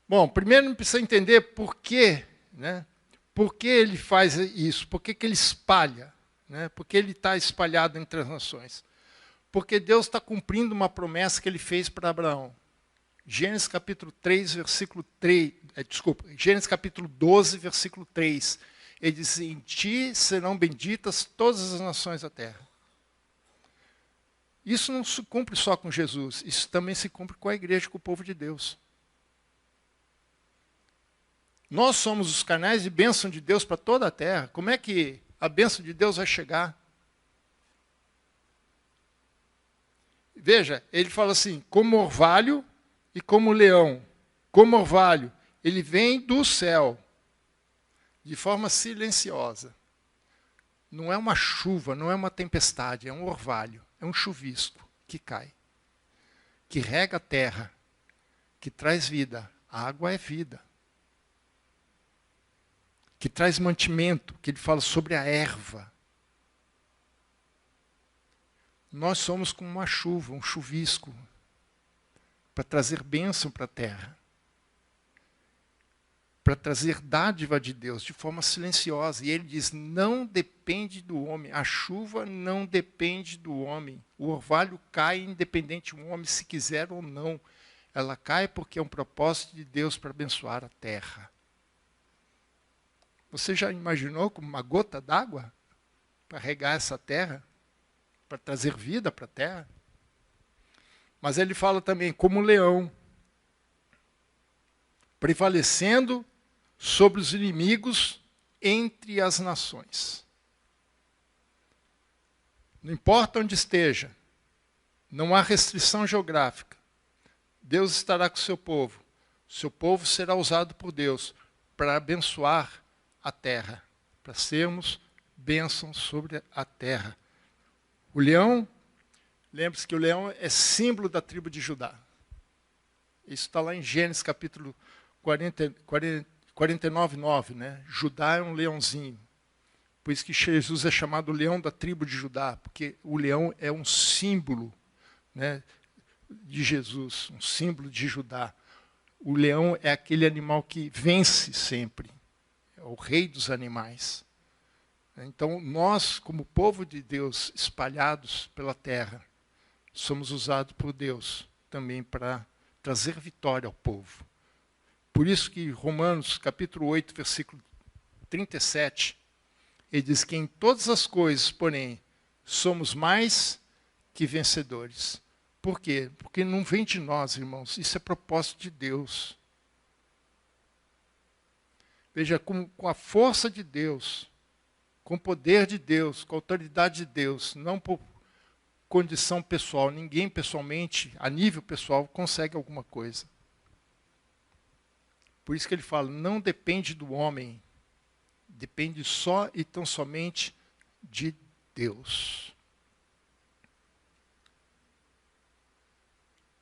Bom, primeiro não precisa entender por quê, né? Por que ele faz isso? Por que ele espalha? Né? Por que ele está espalhado entre as nações? Porque Deus está cumprindo uma promessa que ele fez para Abraão. Gênesis capítulo 3, versículo 3, Gênesis capítulo 12, versículo 3. Ele diz, em ti serão benditas todas as nações da terra. Isso não se cumpre só com Jesus, isso também se cumpre com a igreja, com o povo de Deus. Nós somos os canais de bênção de Deus para toda a terra. Como é que a bênção de Deus vai chegar? Veja, ele fala assim, como orvalho e como leão. Como orvalho, ele vem do céu, de forma silenciosa. Não é uma chuva, não é uma tempestade, é um orvalho, é um chuvisco que cai, que rega a terra, que traz vida. A água é vida. Que traz mantimento, que ele fala sobre a erva. Nós somos como uma chuva, um chuvisco, para trazer bênção para a terra. Para trazer dádiva de Deus de forma silenciosa. E ele diz, não depende do homem. A chuva não depende do homem. O orvalho cai independente do homem, se quiser ou não. Ela cai porque é um propósito de Deus para abençoar a terra. Você já imaginou como uma gota d'água para regar essa terra? Para trazer vida para a terra? Mas ele fala também como leão, prevalecendo sobre os inimigos entre as nações. Não importa onde esteja, não há restrição geográfica. Deus estará com o seu povo. O seu povo será usado por Deus para abençoar a terra, para sermos bênçãos sobre a terra. O leão, lembre-se que o leão é símbolo da tribo de Judá. Isso está lá em Gênesis capítulo 49, 9, né? Judá é um leãozinho. Por isso que Jesus é chamado leão da tribo de Judá, porque o leão é um símbolo, né, de Jesus, um símbolo de Judá. O leão é aquele animal que vence sempre, é o rei dos animais. Então, nós, como povo de Deus, espalhados pela terra, somos usados por Deus também para trazer vitória ao povo. Por isso que Romanos, capítulo 8, versículo 37, ele diz que em todas as coisas, porém, somos mais que vencedores. Por quê? Porque não vem de nós, irmãos, isso é propósito de Deus. Veja, com a força de Deus, com o poder de Deus, com a autoridade de Deus, não por condição pessoal. Ninguém pessoalmente, a nível pessoal, consegue alguma coisa. Por isso que ele fala, não depende do homem, depende só e tão somente de Deus.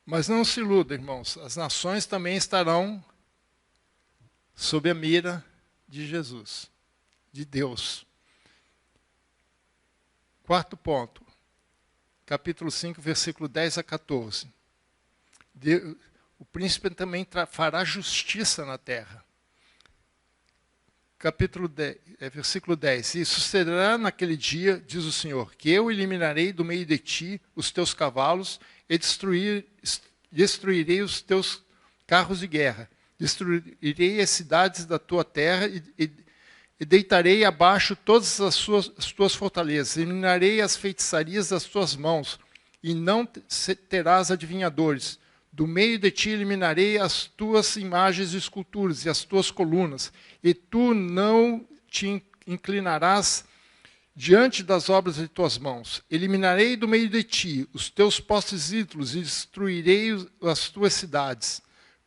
Mas não se iluda, irmãos, as nações também estarão sob a mira de Jesus, de Deus. Quarto ponto, capítulo 5, versículo 10 a 14. O príncipe também fará justiça na terra. Capítulo 10, versículo 10. E sucederá naquele dia, diz o Senhor, que eu eliminarei do meio de ti os teus cavalos e destruirei os teus carros de guerra. Destruirei as cidades da tua terra e deitarei abaixo todas as tuas fortalezas. Eliminarei as feitiçarias das tuas mãos e não terás adivinhadores. Do meio de ti eliminarei as tuas imagens e esculturas e as tuas colunas, e tu não te inclinarás diante das obras de tuas mãos. Eliminarei do meio de ti os teus postes ídolos e destruirei as tuas cidades.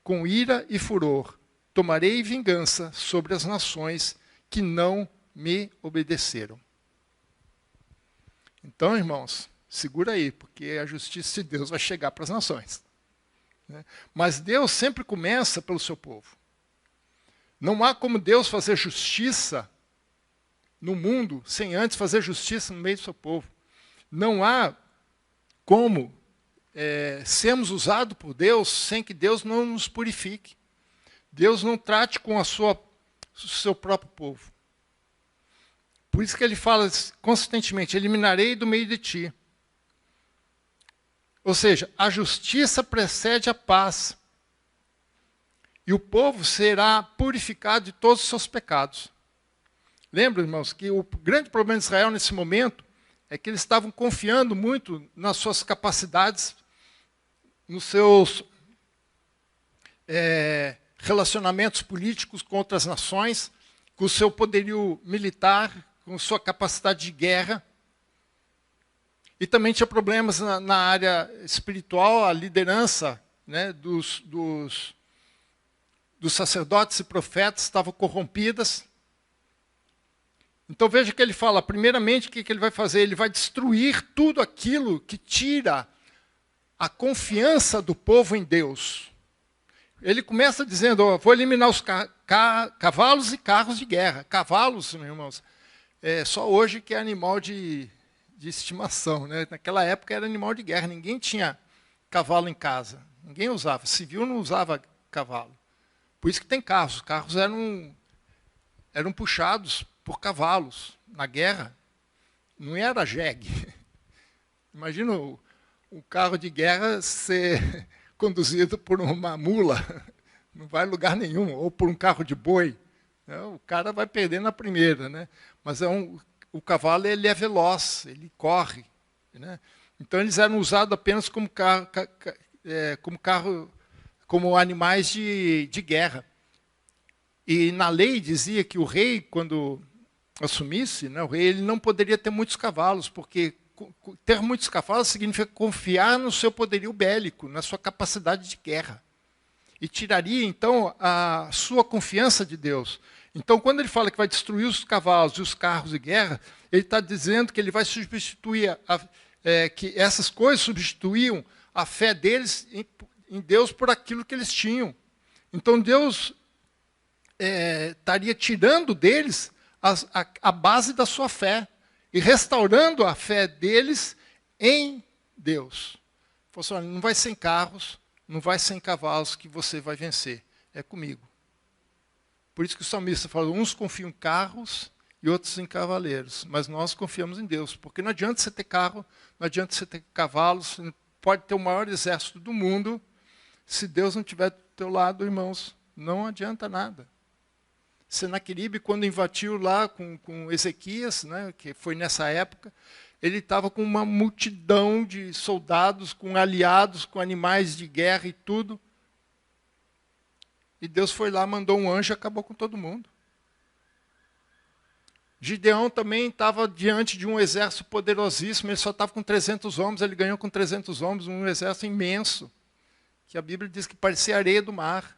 Com ira e furor tomarei vingança sobre as nações que não me obedeceram. Então, irmãos, segura aí, porque a justiça de Deus vai chegar para as nações. Mas Deus sempre começa pelo seu povo. Não há como Deus fazer justiça no mundo sem antes fazer justiça no meio do seu povo. Não há como sermos usados por Deus sem que Deus não nos purifique. Deus não trate com o seu próprio povo. Por isso que ele fala constantemente, eliminarei do meio de ti. Ou seja, a justiça precede a paz. E o povo será purificado de todos os seus pecados. Lembra, irmãos, que o grande problema de Israel nesse momento é que eles estavam confiando muito nas suas capacidades, nos seus relacionamentos políticos com outras nações, com o seu poderio militar, com sua capacidade de guerra. E também tinha problemas na área espiritual, a liderança, né, dos sacerdotes e profetas estavam corrompidas. Então veja que ele fala, primeiramente, o que ele vai fazer? Ele vai destruir tudo aquilo que tira a confiança do povo em Deus. Ele começa dizendo, ó, vou eliminar os cavalos e carros de guerra. Cavalos, meus irmãos, só hoje que é animal de estimação, né? Naquela época era animal de guerra, ninguém tinha cavalo em casa, ninguém usava, civil não usava cavalo. Por isso que tem carros, os carros eram puxados por cavalos na guerra, não era jegue. Imagina o carro de guerra ser conduzido por uma mula, não vai a lugar nenhum, ou por um carro de boi. O cara vai perder na primeira, né? Mas o cavalo ele é veloz, ele corre, né? Então eles eram usados apenas como como animais de guerra. E na lei dizia que o rei, quando assumisse, né, o rei ele não poderia ter muitos cavalos, porque ter muitos cavalos significa confiar no seu poderio bélico, na sua capacidade de guerra. E tiraria, então, a sua confiança de Deus. Então, quando ele fala que vai destruir os cavalos e os carros de guerra, ele está dizendo que ele vai substituir, que essas coisas substituíam a fé deles em Deus por aquilo que eles tinham. Então, Deus estaria tirando deles a base da sua fé e restaurando a fé deles em Deus. Falou assim, olha, não vai ser em carros, não vai ser em cavalos que você vai vencer, é comigo. Por isso que o salmista fala, uns confiam em carros e outros em cavaleiros, mas nós confiamos em Deus, porque não adianta você ter carro, não adianta você ter cavalos, pode ter o maior exército do mundo, se Deus não estiver do teu lado, irmãos, não adianta nada. Senaqueribe, quando invadiu lá com Ezequias, né, que foi nessa época, ele estava com uma multidão de soldados, com aliados, com animais de guerra e tudo. E Deus foi lá, mandou um anjo e acabou com todo mundo. Gideão também estava diante de um exército poderosíssimo, ele só estava com 300 homens, ele ganhou com 300 homens, um exército imenso, que a Bíblia diz que parecia areia do mar.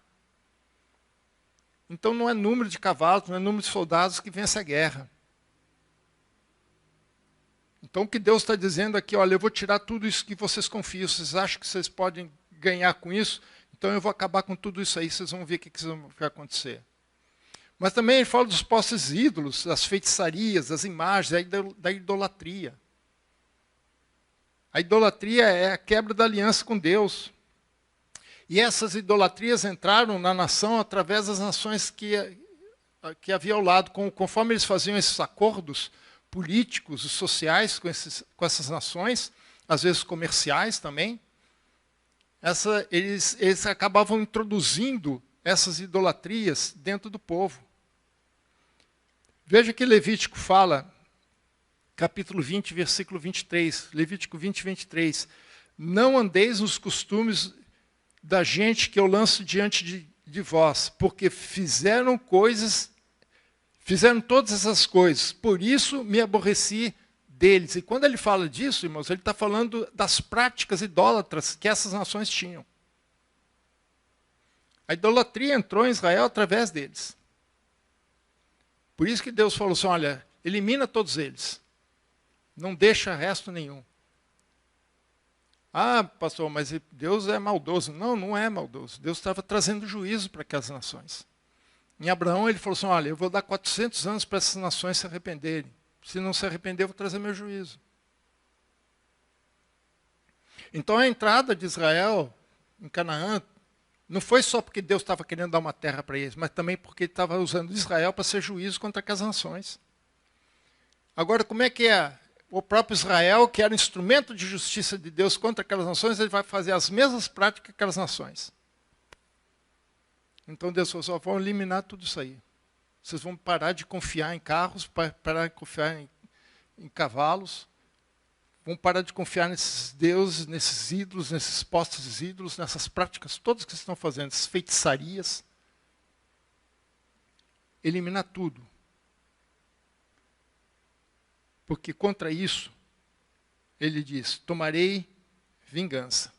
Então não é número de cavalos, não é número de soldados que vence a guerra. Então o que Deus está dizendo aqui, olha, eu vou tirar tudo isso que vocês confiam, vocês acham que vocês podem ganhar com isso? Então eu vou acabar com tudo isso aí, vocês vão ver o que vai acontecer. Mas também ele fala dos postos ídolos, das feitiçarias, das imagens, da idolatria. A idolatria é a quebra da aliança com Deus. E essas idolatrias entraram na nação através das nações que havia ao lado. Conforme eles faziam esses acordos políticos e sociais com essas nações, às vezes comerciais também, eles acabavam introduzindo essas idolatrias dentro do povo. Veja que Levítico fala, capítulo 20, versículo 23, Levítico 20, 23, não andeis nos costumes da gente que eu lanço diante de vós, porque fizeram todas essas coisas, por isso me aborreci deles. E quando ele fala disso, irmãos, ele está falando das práticas idólatras que essas nações tinham. A idolatria entrou em Israel através deles. Por isso que Deus falou assim, olha, elimina todos eles, não deixa resto nenhum. Ah, pastor, mas Deus é maldoso. Não, não é maldoso. Deus estava trazendo juízo para aquelas nações. Em Abraão, ele falou assim, olha, eu vou dar 400 anos para essas nações se arrependerem. Se não se arrepender, eu vou trazer meu juízo. Então, a entrada de Israel em Canaã não foi só porque Deus estava querendo dar uma terra para eles, mas também porque ele estava usando Israel para ser juízo contra aquelas nações. Agora, como é que é? O próprio Israel, que era instrumento de justiça de Deus contra aquelas nações, ele vai fazer as mesmas práticas que aquelas nações. Então Deus falou assim, vão eliminar tudo isso aí. Vocês vão parar de confiar em carros, parar de confiar em cavalos, vão parar de confiar nesses deuses, nesses ídolos, nesses postos ídolos, nessas práticas todas que vocês estão fazendo, essas feitiçarias. eliminar tudo. Porque contra isso, ele diz, tomarei vingança.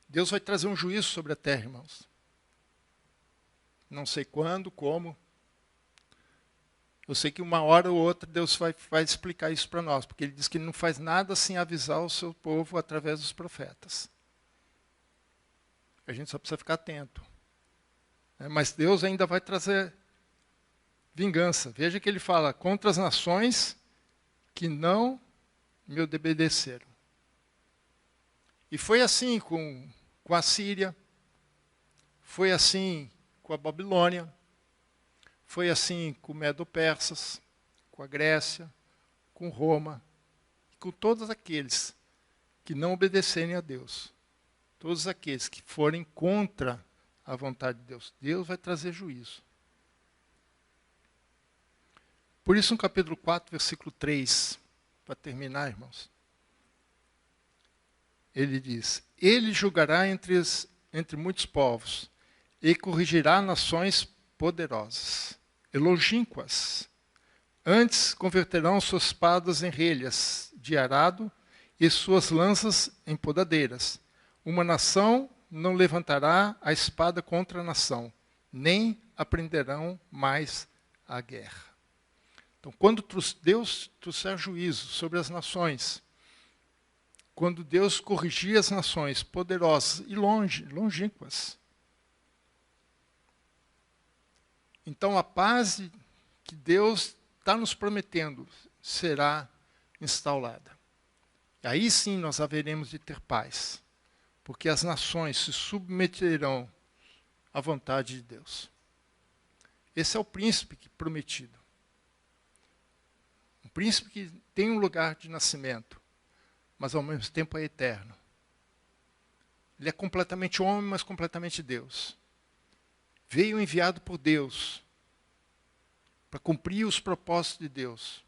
Deus vai trazer um juízo sobre a terra, irmãos. Não sei quando, como. Eu sei que uma hora ou outra Deus vai explicar isso para nós, porque ele diz que ele não faz nada sem avisar o seu povo através dos profetas. A gente só precisa ficar atento. Mas Deus ainda vai trazer vingança. Veja que ele fala, contra as nações que não me obedeceram. E foi assim com a Síria, foi assim com a Babilônia, foi assim com Medo-Persas, com a Grécia, com Roma, com todos aqueles que não obedecerem a Deus. Todos aqueles que forem contra a vontade de Deus. Deus vai trazer juízo. Por isso, no capítulo 4, versículo 3, para terminar, irmãos, ele diz, ele julgará entre muitos povos e corrigirá nações poderosas e longínquas. Antes converterão suas espadas em relhas de arado e suas lanças em podadeiras. Uma nação não levantará a espada contra a nação, nem aprenderão mais a guerra. Então, quando Deus trouxer juízo sobre as nações, quando Deus corrigir as nações poderosas e longínquas, então a paz que Deus está nos prometendo será instaurada. E aí sim nós haveremos de ter paz, porque as nações se submeterão à vontade de Deus. Esse é o príncipe prometido. Um príncipe que tem um lugar de nascimento, mas ao mesmo tempo é eterno. Ele é completamente homem, mas completamente Deus. Veio enviado por Deus para cumprir os propósitos de Deus,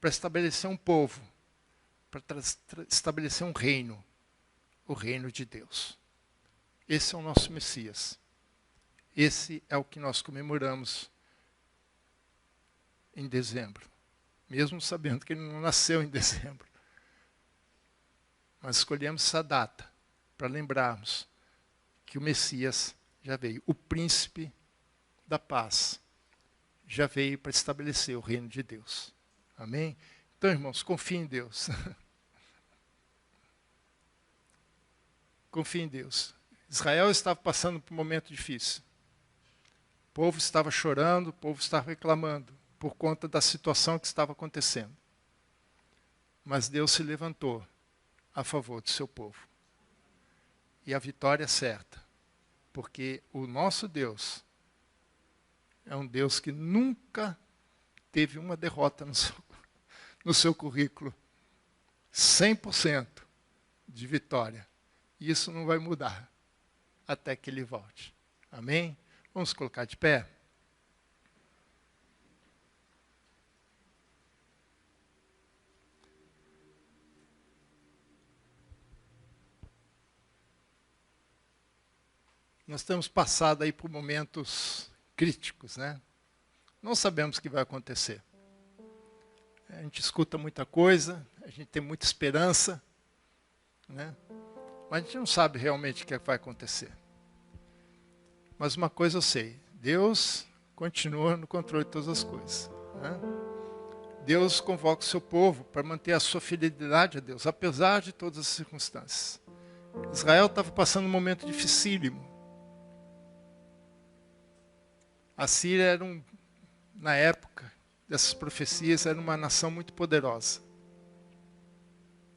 para estabelecer um povo, para estabelecer um reino, o reino de Deus. Esse é o nosso Messias. Esse é o que nós comemoramos em dezembro, mesmo sabendo que ele não nasceu em dezembro. Mas escolhemos essa data para lembrarmos que o Messias já veio. O príncipe da paz já veio para estabelecer o reino de Deus. Amém? Então, irmãos, confiem em Deus. Confie em Deus. Israel estava passando por um momento difícil. O povo estava chorando, o povo estava reclamando por conta da situação que estava acontecendo. Mas Deus se levantou a favor do seu povo. E a vitória é certa, porque o nosso Deus é um Deus que nunca teve uma derrota no seu currículo. 100% de vitória. E isso não vai mudar até que ele volte. Amém? Vamos colocar de pé? Nós temos passado aí por momentos críticos, né? Não sabemos o que vai acontecer. A gente escuta muita coisa, a gente tem muita esperança, né? Mas a gente não sabe realmente o que vai acontecer. Mas uma coisa eu sei, Deus continua no controle de todas as coisas, né? Deus convoca o seu povo para manter a sua fidelidade a Deus, apesar de todas as circunstâncias. Israel estava passando um momento dificílimo. A Síria era na época dessas profecias, era uma nação muito poderosa.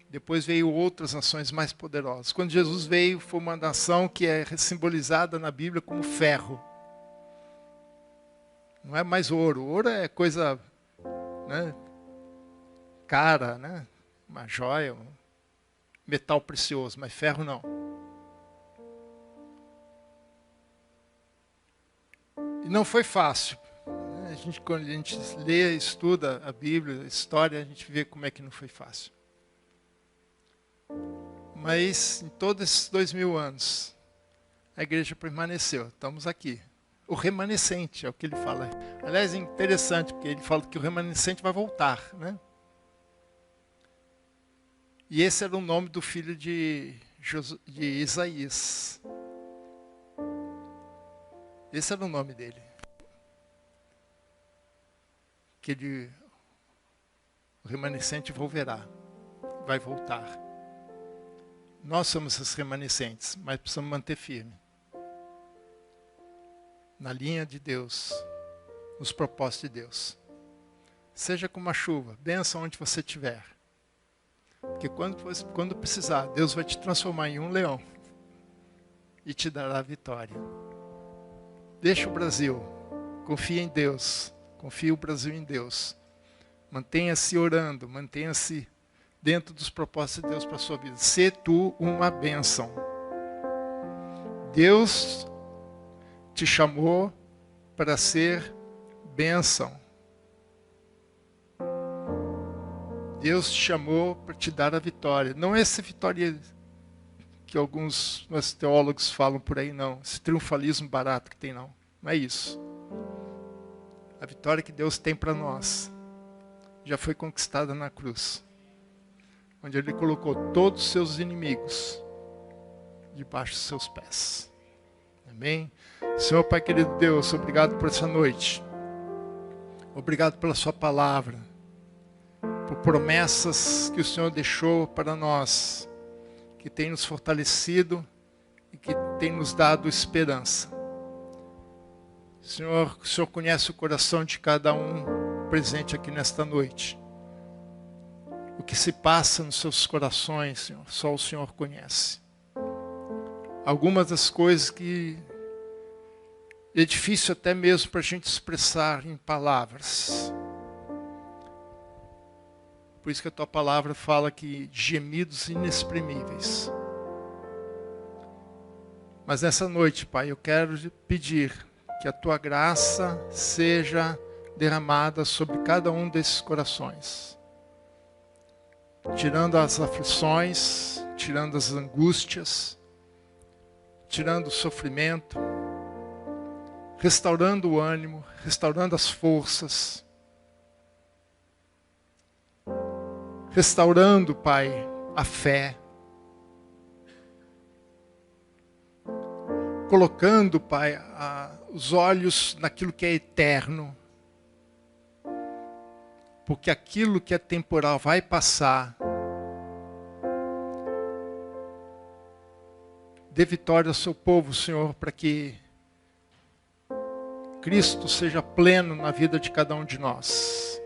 Depois veio outras nações mais poderosas. Quando Jesus veio, foi uma nação que é simbolizada na Bíblia como ferro. Não é mais ouro. Ouro é coisa, né, cara, né? Uma joia, um metal precioso, mas ferro não. E não foi fácil. Quando a gente lê, estuda a Bíblia, a história, a gente vê como é que não foi fácil. Mas em todos esses 2000 anos, a igreja permaneceu. Estamos aqui, o remanescente, é o que ele fala. Aliás, é interessante, porque ele fala que o remanescente vai voltar, né? E esse era o nome do filho de Isaías. Esse era o nome dele. O remanescente vai voltar. Nós somos esses remanescentes, mas precisamos manter firme. Na linha de Deus, nos propósitos de Deus. Seja como a chuva, benção onde você estiver. Porque quando precisar, Deus vai te transformar em um leão e te dará a vitória. Deixa o Brasil, confia em Deus, confia o Brasil em Deus. Mantenha-se orando, mantenha-se dentro dos propósitos de Deus para a sua vida. Sê tu uma bênção. Deus te chamou para ser bênção. Deus te chamou para te dar a vitória. Não é essa vitória que alguns teólogos falam por aí, não. Esse triunfalismo barato que tem, não. Não é isso. A vitória que Deus tem para nós já foi conquistada na cruz, onde Ele colocou todos os seus inimigos debaixo dos seus pés. Amém? Senhor Pai querido Deus, obrigado por essa noite. Obrigado pela sua palavra, por promessas que o Senhor deixou para nós, que tem nos fortalecido e que tem nos dado esperança. Senhor, o Senhor conhece o coração de cada um presente aqui nesta noite. O que se passa nos seus corações, Senhor, só o Senhor conhece. Algumas das coisas que é difícil até mesmo para a gente expressar em palavras. Por isso que a tua palavra fala que gemidos inexprimíveis. Mas nessa noite, Pai, eu quero pedir que a tua graça seja derramada sobre cada um desses corações. Tirando as aflições, tirando as angústias, tirando o sofrimento, restaurando o ânimo, restaurando as forças, restaurando, Pai, a fé, colocando, Pai, os olhos naquilo que é eterno, porque aquilo que é temporal vai passar. Dê vitória ao seu povo, Senhor, para que Cristo seja pleno na vida de cada um de nós.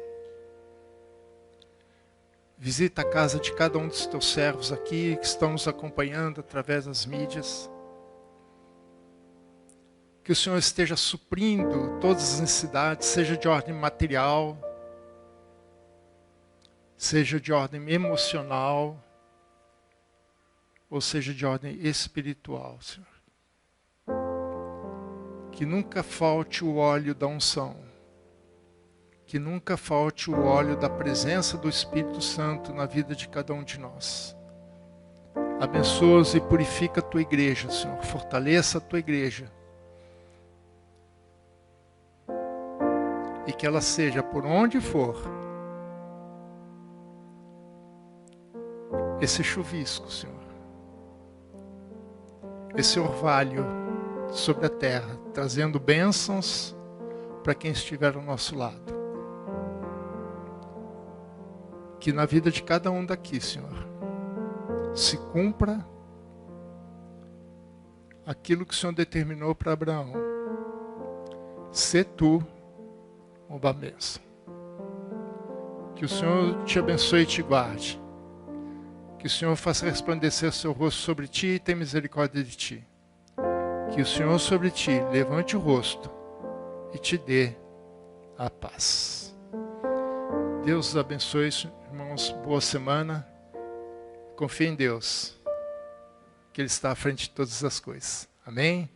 Visita a casa de cada um dos teus servos aqui, que estão nos acompanhando através das mídias. Que o Senhor esteja suprindo todas as necessidades, seja de ordem material, seja de ordem emocional, ou seja de ordem espiritual, Senhor. Que nunca falte o óleo da unção. Que nunca falte o óleo da presença do Espírito Santo na vida de cada um de nós. Abençoa e purifica a tua igreja, Senhor. Fortaleça a tua igreja. E que ela seja, por onde for, esse chuvisco, Senhor. Esse orvalho sobre a terra, trazendo bênçãos para quem estiver ao nosso lado. Que na vida de cada um daqui, Senhor, se cumpra aquilo que o Senhor determinou para Abraão. Sê tu uma bênção. Que o Senhor te abençoe e te guarde. Que o Senhor faça resplandecer seu rosto sobre ti e tenha misericórdia de ti. Que o Senhor sobre ti levante o rosto e te dê a paz. Deus os abençoe, irmãos. Boa semana. Confie em Deus, que Ele está à frente de todas as coisas. Amém?